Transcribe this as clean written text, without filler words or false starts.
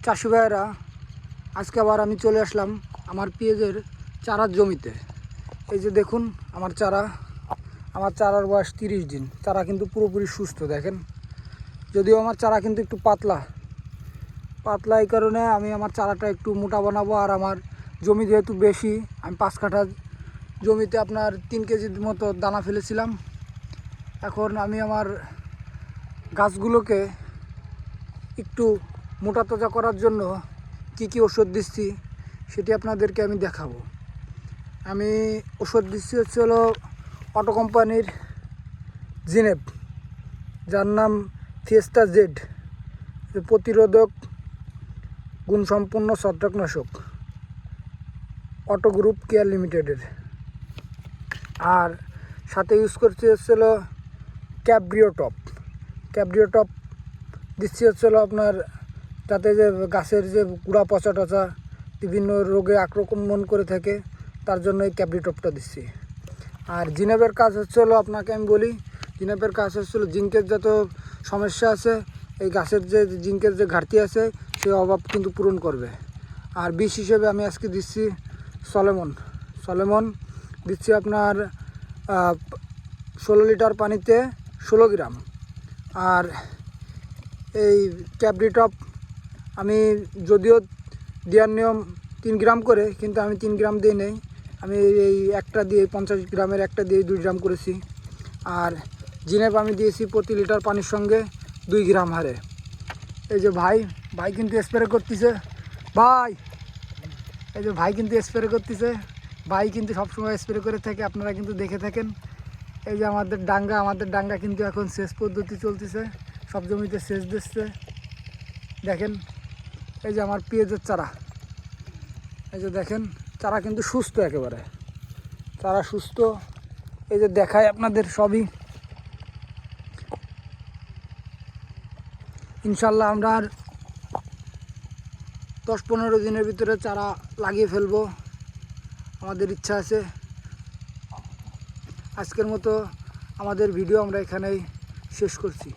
চাষি ভাইয়েরা, আজকে আবার আমি চলে আসলাম আমার পেঁয়াজের চারার জমিতে। এই যে দেখুন আমার চারার বয়স 30 দিন। চারা কিন্তু পুরোপুরি সুস্থ, দেখেন। যদিও আমার চারা কিন্তু একটু পাতলা এই কারণে আমি আমার চারাটা একটু মোটা বানাবো। আর আমার জমি যেহেতু বেশি, আমি 5 কাঠা জমিতে আপনার 3 কেজির মতো দানা ফেলেছিলাম। এখন আমি আমার গাছগুলোকে একটু মোটা তাজা করার জন্য কি ওষুধ দিচ্ছি সেটি আপনাদেরকে আমি দেখাবো। আমি ওষুধ দিচ্ছি হলো অটো কোম্পানির জিনেপ, যার নাম ফিয়েস্টা জেড, প্রতিরোধক গুণসম্পন্ন ছত্রাকনাশক, অটো গ্রুপ কেয়ার লিমিটেডের। আর সাথে ইউজ করছি হচ্ছিল ক্যাব্রিওটপ দিচ্ছি হচ্ছিল আপনার, যাতে যে গাছের যে গুঁড়া পচা টচা বিভিন্ন রোগে আক্রমণ করে থাকে, তার জন্য এই ক্যাব্রিটপটা দিচ্ছি। আর জিনেপের কাজ হচ্ছিলো, আপনাকে আমি বলি, জিনেপের কাজ হচ্ছিলো জিঙ্কের যত সমস্যা আছে, এই গাছের যে জিঙ্কের যে ঘাটতি আছে সেই অভাব কিন্তু পূরণ করবে। আর বিষ হিসেবে আমি আজকে দিচ্ছি সলেমন দিচ্ছি আপনার 16 লিটার পানিতে 16 গ্রাম। আর এই ক্যাব্রিটপ আমি যদিও দেওয়ার নিয়ম 3 গ্রাম করে, কিন্তু আমি 3 গ্রাম দিই নেই, আমি এই একটা দিয়ে 50 গ্রামের একটা দিয়ে 2 গ্রাম করেছি। আর জিনেপ আমি দিয়েছি প্রতি লিটার পানির সঙ্গে 2 গ্রাম হারে। এই যে ভাই কিন্তু স্প্রে করতেছে। ভাই কিন্তু স্প্রে করতেছে। ভাই কিন্তু সবসময় স্প্রে করে থাকে, আপনারা কিন্তু দেখে থাকেন। এই যে আমাদের ডাঙ্গা কিন্তু এখন সেচ পদ্ধতি চলতেছে, সব জমিতে সেচ দিচ্ছে। দেখেন এই যে আমার পেঁয়াজের চারা, এই যে দেখেন চারা কিন্তু সুস্থ, একেবারে চারা সুস্থ। এই যে দেখায় আপনাদের সবই। ইনশাল্লাহ আমরা আর 10-15 দিনের ভিতরে চারা লাগিয়ে ফেলবো, আমাদের ইচ্ছা আছে। আজকের মতো আমাদের ভিডিও আমরা এখানেই শেষ করছি।